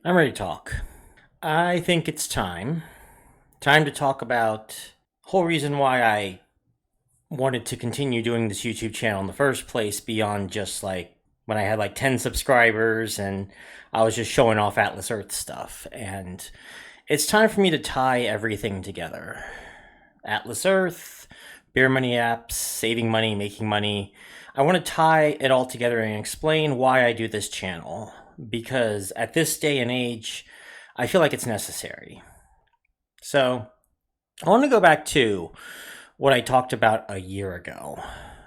I'm ready to talk. I think it's time. Time to talk about the whole reason why I wanted to continue doing this YouTube channel in the first place, beyond just like when I had like 10 subscribers and I was just showing off Atlas Earth stuff. And it's time for me to tie everything together. Atlas Earth, beer money apps, saving money, making money. I want to tie it all together and explain why I do this channel. Because at this day and age, I feel like it's necessary. So I want to go back to what I talked about a year ago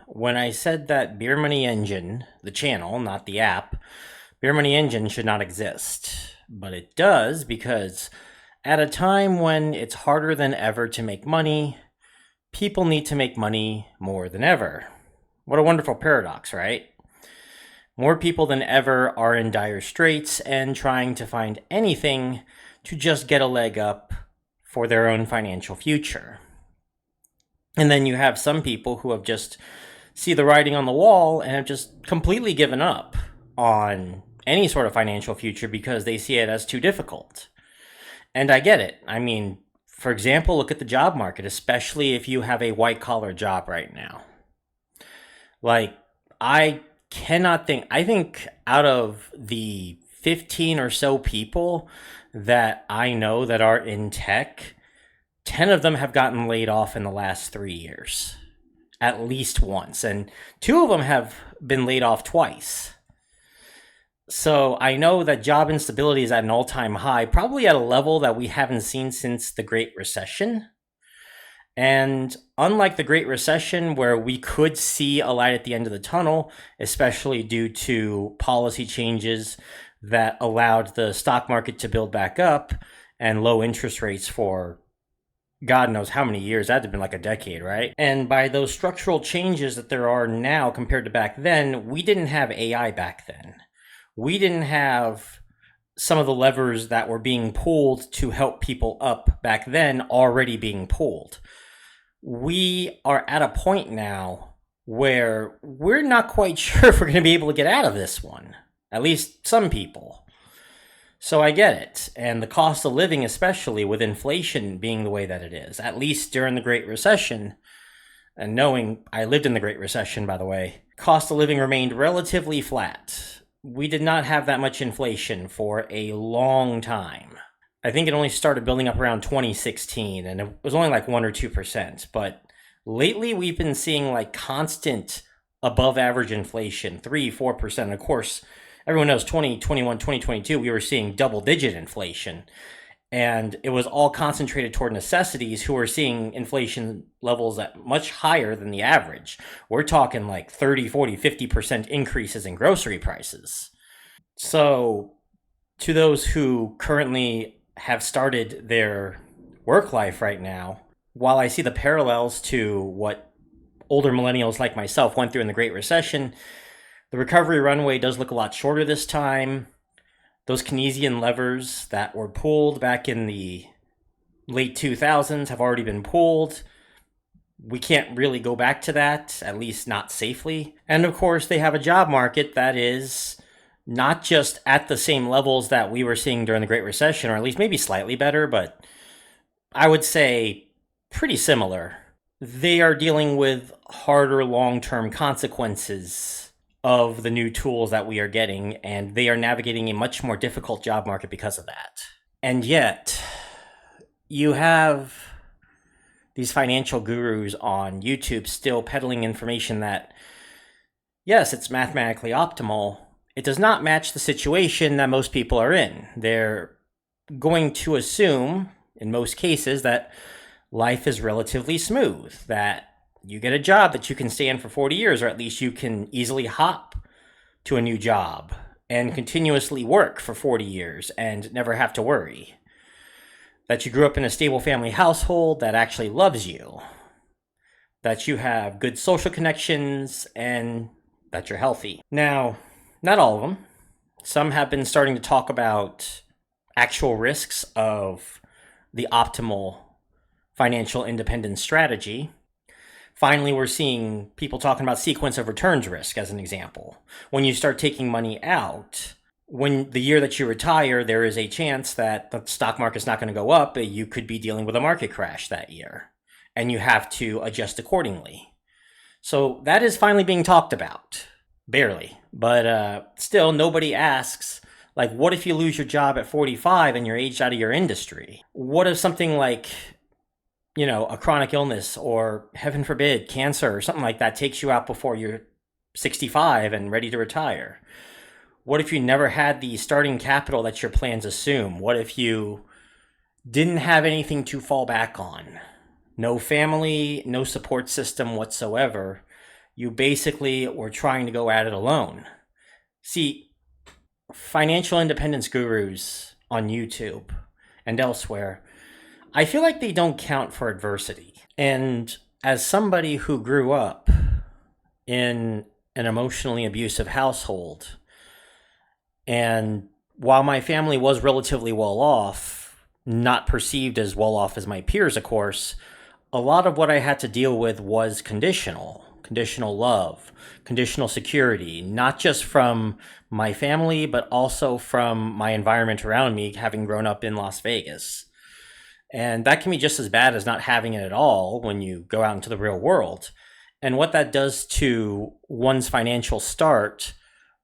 when I said that Beer Money Engine, the channel, not the app, Beer Money Engine should not exist. But it does, because at a time when it's harder than ever to make money, people need to make money more than ever. What a wonderful paradox, right? More people than ever are in dire straits and trying to find anything to just get a leg up for their own financial future. And then you have some people who have just see the writing on the wall and have just completely given up on any sort of financial future because they see it as too difficult. And I get it. I mean, for example, look at the job market, especially if you have a white-collar job right now. Like, I think out of the 15 or so people that I know that are in tech, 10 of them have gotten laid off in the last 3 years, at least once. And 2 of them have been laid off twice. So I know that job instability is at an all-time high, probably at a level that we haven't seen since the Great Recession. And unlike the Great Recession, where we could see a light at the end of the tunnel, especially due to policy changes that allowed the stock market to build back up and low interest rates for God knows how many years, that had to have been like a decade, right? And by those structural changes that there are now compared to back then, we didn't have AI back then. We didn't have some of the levers that were being pulled to help people up back then already being pulled. We are at a point now where we're not quite sure if we're going to be able to get out of this one, at least some people. So I get it. And the cost of living, especially with inflation being the way that it is, at least during the Great Recession, and knowing I lived in the Great Recession, by the way, cost of living remained relatively flat. We did not have that much inflation for a long time. I think it only started building up around 2016, and it was only like 1 or 2%. But lately, we've been seeing like constant above average inflation, 3-4%. Of course, everyone knows 2021, 2022, we were seeing double digit inflation. And it was all concentrated toward necessities, who were seeing inflation levels at much higher than the average. We're talking like 30, 40, 50% increases in grocery prices. So to those who currently have started their work life right now, while I see the parallels to what older millennials like myself went through in the Great Recession, the recovery runway does look a lot shorter this time. Those Keynesian levers that were pulled back in the late 2000s have already been pulled. We can't really go back to that, at least not safely. And of course, they have a job market that is not just at the same levels that we were seeing during the Great Recession, or at least maybe slightly better, but I would say pretty similar. They are dealing with harder long-term consequences of the new tools that we are getting, and they are navigating a much more difficult job market because of that. And yet, you have these financial gurus on YouTube still peddling information that, yes, it's mathematically optimal. It does not match the situation that most people are in. They're going to assume, in most cases, that life is relatively smooth, that you get a job that you can stay in for 40 years, or at least you can easily hop to a new job and continuously work for 40 years and never have to worry. That you grew up in a stable family household that actually loves you. That you have good social connections and that you're healthy. Now, not all of them. Some have been starting to talk about actual risks of the optimal financial independence strategy. Finally, we're seeing people talking about sequence of returns risk as an example. When you start taking money out, when the year that you retire, there is a chance that the stock market's not going to go up. You could be dealing with a market crash that year, and you have to adjust accordingly. So that is finally being talked about, barely, but still nobody asks. Like, what if you lose your job at 45 and you're aged out of your industry? What if something like, a chronic illness or, heaven forbid, cancer or something like that takes you out before you're 65 and ready to retire? What if you never had the starting capital that your plans assume? What if you didn't have anything to fall back on? No family, no support system whatsoever. You basically were trying to go at it alone. See, financial independence gurus on YouTube and elsewhere, I feel like they don't count for adversity. And as somebody who grew up in an emotionally abusive household, and while my family was relatively well off, not perceived as well off as my peers, of course, a lot of what I had to deal with was conditional love, conditional security, not just from my family, but also from my environment around me, having grown up in Las Vegas. And that can be just as bad as not having it at all when you go out into the real world. And what that does to one's financial start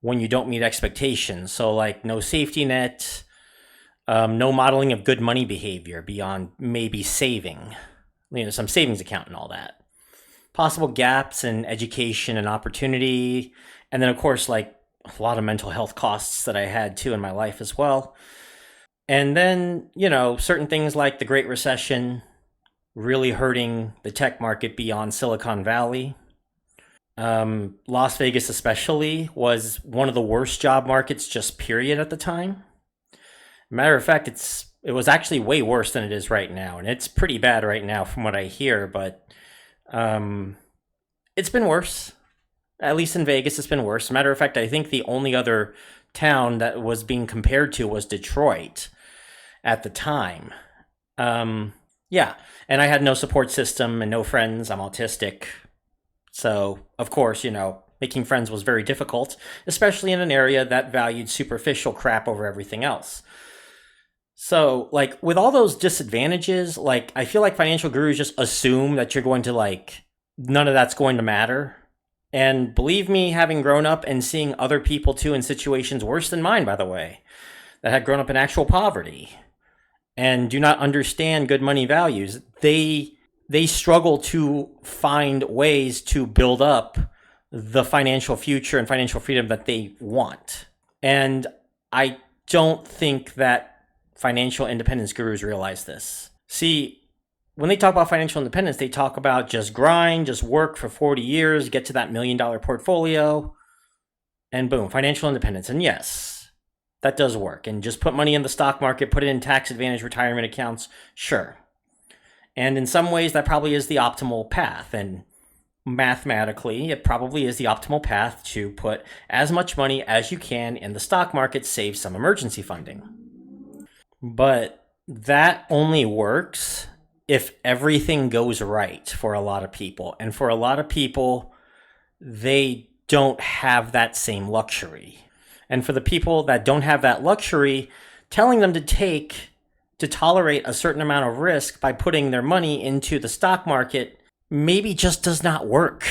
when you don't meet expectations. So, like, no safety net, no modeling of good money behavior beyond maybe saving, some savings account and all that. Possible gaps in education and opportunity. And then, of course, like, a lot of mental health costs that I had too in my life as well. And then, certain things like the Great Recession really hurting the tech market beyond Silicon Valley. Las Vegas especially was one of the worst job markets just period at the time. Matter of fact, it was actually way worse than it is right now. And it's pretty bad right now from what I hear, but it's been worse. At least in Vegas, it's been worse. Matter of fact, I think the only other town that was being compared to was Detroit at the time. Yeah, and I had no support system and no friends. I'm autistic. So, of course, making friends was very difficult, especially in an area that valued superficial crap over everything else. So, like, with all those disadvantages, like, I feel like financial gurus just assume that you're going to, like, none of that's going to matter. And believe me, having grown up and seeing other people too in situations worse than mine, by the way, that had grown up in actual poverty and do not understand good money values, they struggle to find ways to build up the financial future and financial freedom that they want. And I don't think that financial independence gurus realize this. See, when they talk about financial independence, they talk about just grind, just work for 40 years, get to that $1 million portfolio, and boom, financial independence. And yes, that does work. And just put money in the stock market, put it in tax advantage retirement accounts, sure. And in some ways, that probably is the optimal path. And mathematically, it probably is the optimal path to put as much money as you can in the stock market, save some emergency funding. But that only works if everything goes right for a lot of people. And for a lot of people, they don't have that same luxury. And for the people that don't have that luxury, telling them to tolerate a certain amount of risk by putting their money into the stock market maybe just does not work,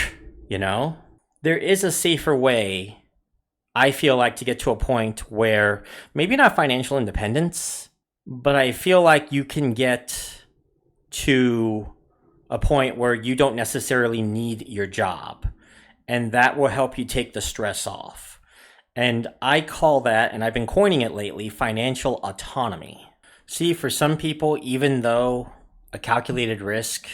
There is a safer way, I feel like, to get to a point where maybe not financial independence, but I feel like you can get to a point where you don't necessarily need your job. And that will help you take the stress off. And I call that, and I've been coining it lately, financial autonomy. See, for some people, even though a calculated risk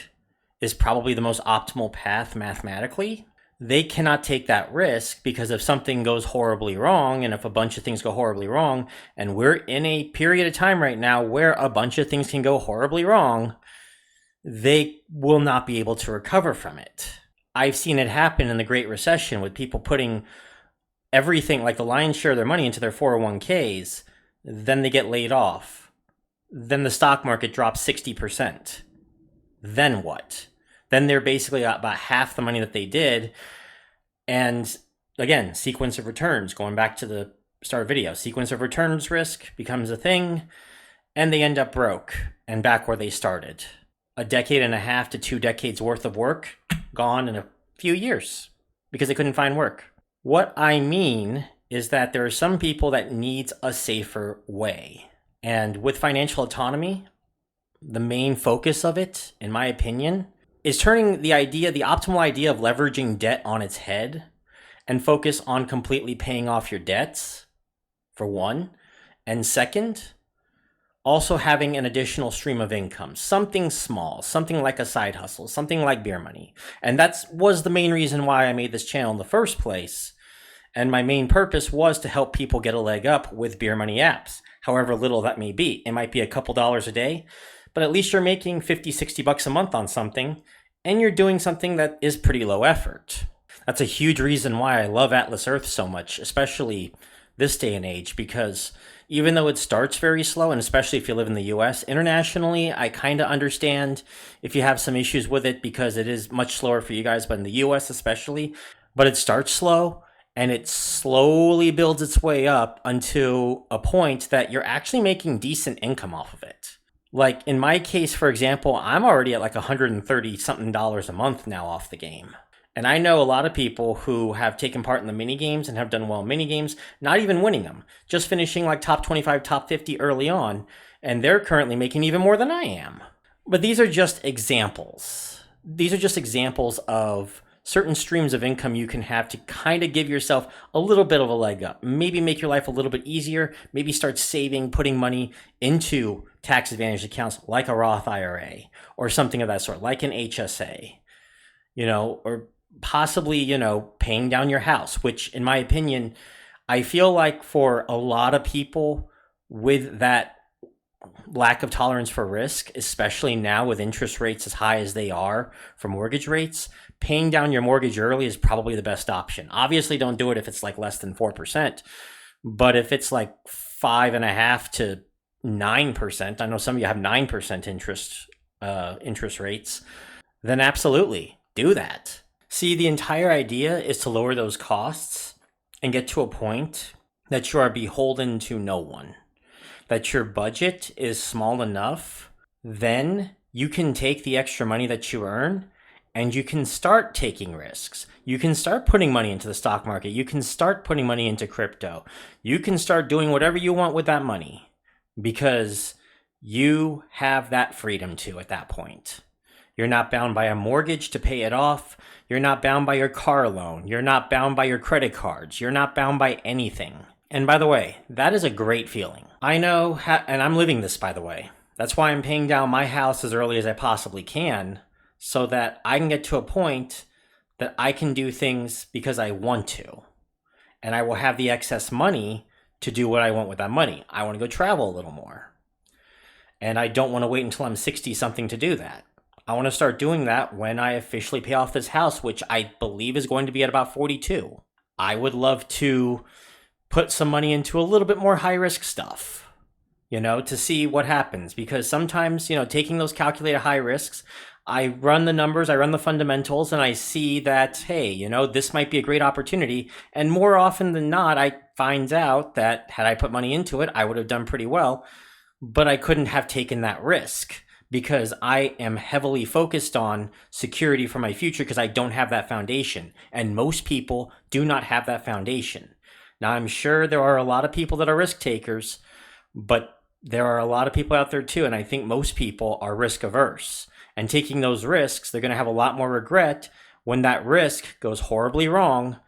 is probably the most optimal path mathematically, they cannot take that risk because if something goes horribly wrong, and if a bunch of things go horribly wrong, and we're in a period of time right now where a bunch of things can go horribly wrong, they will not be able to recover from it. I've seen it happen in the Great Recession with people putting everything, like the lion's share of their money, into their 401ks. Then they get laid off. Then the stock market drops 60%. Then what? Then they're basically about half the money that they did. And again, sequence of returns, going back to the start a video. Sequence of returns risk becomes a thing, and they end up broke and back where they started. A decade and a half to 2 decades worth of work gone in a few years because they couldn't find work. What I mean is that there are some people that needs a safer way. And with financial autonomy, the main focus of it, in my opinion, is turning the optimal idea of leveraging debt on its head and focus on completely paying off your debts, for one. And second, also having an additional stream of income, something small, something like a side hustle, something like beer money. And that was the main reason why I made this channel in the first place. And my main purpose was to help people get a leg up with beer money apps, however little that may be. It might be a couple dollars a day, but at least you're making 50, 60 bucks a month on something, and you're doing something that is pretty low effort. That's a huge reason why I love Atlas Earth so much, especially this day and age, because even though it starts very slow, and especially if you live in the US, internationally, I kind of understand if you have some issues with it because it is much slower for you guys, but in the US especially, but it starts slow and it slowly builds its way up until a point that you're actually making decent income off of it. Like in my case, for example, I'm already at like $130 something a month now off the game. And I know a lot of people who have taken part in the mini games and have done well in mini games, not even winning them, just finishing like top 25, top 50 early on, and they're currently making even more than I am. But these are just examples. These are just examples of certain streams of income you can have to kind of give yourself a little bit of a leg up. Maybe make your life a little bit easier. Maybe start saving, putting money into tax advantage accounts like a Roth IRA or something of that sort, like an HSA, or possibly, paying down your house, which in my opinion, I feel like for a lot of people with that lack of tolerance for risk, especially now with interest rates as high as they are for mortgage rates, paying down your mortgage early is probably the best option. Obviously, don't do it if it's like less than 4%, but if it's like 5.5% to 9%, I know some of you have 9% interest rates, then absolutely do that. See, the entire idea is to lower those costs and get to a point that you are beholden to no one, that your budget is small enough, then you can take the extra money that you earn and you can start taking risks. You can start putting money into the stock market. You can start putting money into crypto. You can start doing whatever you want with that money because you have that freedom to at that point. You're not bound by a mortgage to pay it off. You're not bound by your car loan. You're not bound by your credit cards. You're not bound by anything. And by the way, that is a great feeling. I know, and I'm living this, by the way. That's why I'm paying down my house as early as I possibly can, so that I can get to a point that I can do things because I want to. And I will have the excess money to do what I want with that money. I want to go travel a little more. And I don't want to wait until I'm 60 something to do that. I want to start doing that when I officially pay off this house, which I believe is going to be at about 42. I would love to put some money into a little bit more high risk stuff, to see what happens. Because sometimes, taking those calculated high risks, I run the numbers, I run the fundamentals, and I see that, hey, this might be a great opportunity. And more often than not, I find out that had I put money into it, I would have done pretty well, but I couldn't have taken that risk because I am heavily focused on security for my future because I don't have that foundation. And most people do not have that foundation. Now, I'm sure there are a lot of people that are risk takers, but there are a lot of people out there too. And I think most people are risk averse. And taking those risks, they're going to have a lot more regret when that risk goes horribly wrong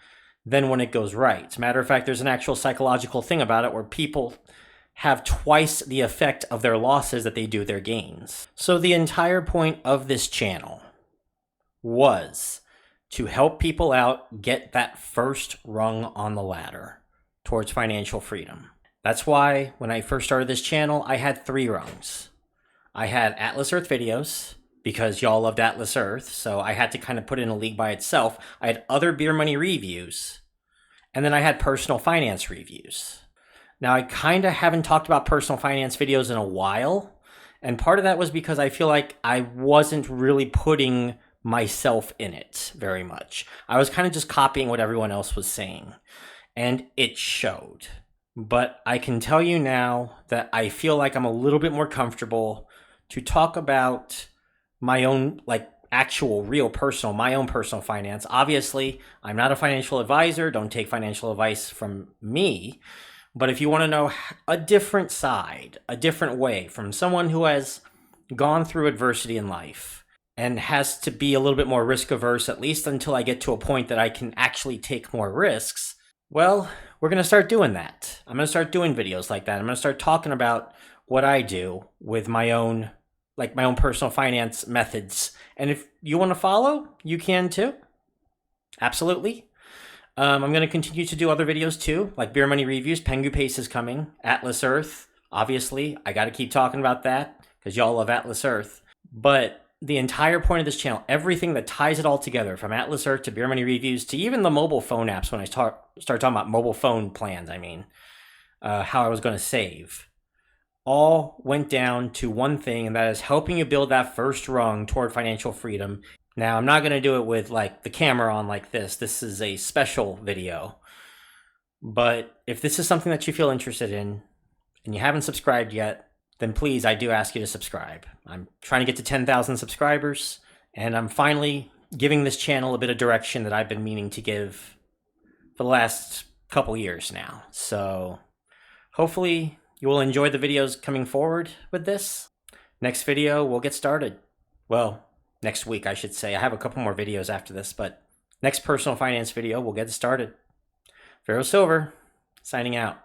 than when it goes right. As a matter of fact, there's an actual psychological thing about it where people have twice the effect of their losses that they do their gains. So the entire point of this channel was to help people out get that first rung on the ladder towards financial freedom. That's why when I first started this channel, I had 3 rungs. I had Atlas Earth videos because y'all loved Atlas Earth, so I had to kind of put it in a league by itself. I had other beer money reviews, and then I had personal finance reviews. Now, I kind of haven't talked about personal finance videos in a while, and part of that was because I feel like I wasn't really putting myself in it very much. I was kind of just copying what everyone else was saying, and it showed. but I can tell you now that I feel like I'm a little bit more comfortable to talk about my own, like, actual real personal, my own personal finance. Obviously, I'm not a financial advisor. Don't take financial advice from me. But if you want to know a different side, a different way from someone who has gone through adversity in life and has to be a little bit more risk averse, at least until I get to a point that I can actually take more risks, well, we're going to start doing that. I'm going to start doing videos like that. I'm going to start talking about what I do with my own, like, my own personal finance methods. And if you want to follow, you can too. Absolutely. I'm going to continue to do other videos too, like Beer Money Reviews. Pengu Pace is coming. Atlas Earth, obviously. I got to keep talking about that because y'all love Atlas Earth. But the entire point of this channel, everything that ties it all together, from Atlas Earth to Beer Money Reviews to even the mobile phone apps, when I start talking about mobile phone plans, I mean, how I was going to save, all went down to one thing, and that is helping you build that first rung toward financial freedom. Now, I'm not going to do it with, like, the camera on like this. This is a special video. But if this is something that you feel interested in and you haven't subscribed yet, then please, I do ask you to subscribe. I'm trying to get to 10,000 subscribers, and I'm finally giving this channel a bit of direction that I've been meaning to give for the last couple years now. So hopefully you will enjoy the videos coming forward with this. Next video, we'll get started. Well, next week, I should say. I have a couple more videos after this, but next personal finance video, we'll get started. Pharaoh Silver, signing out.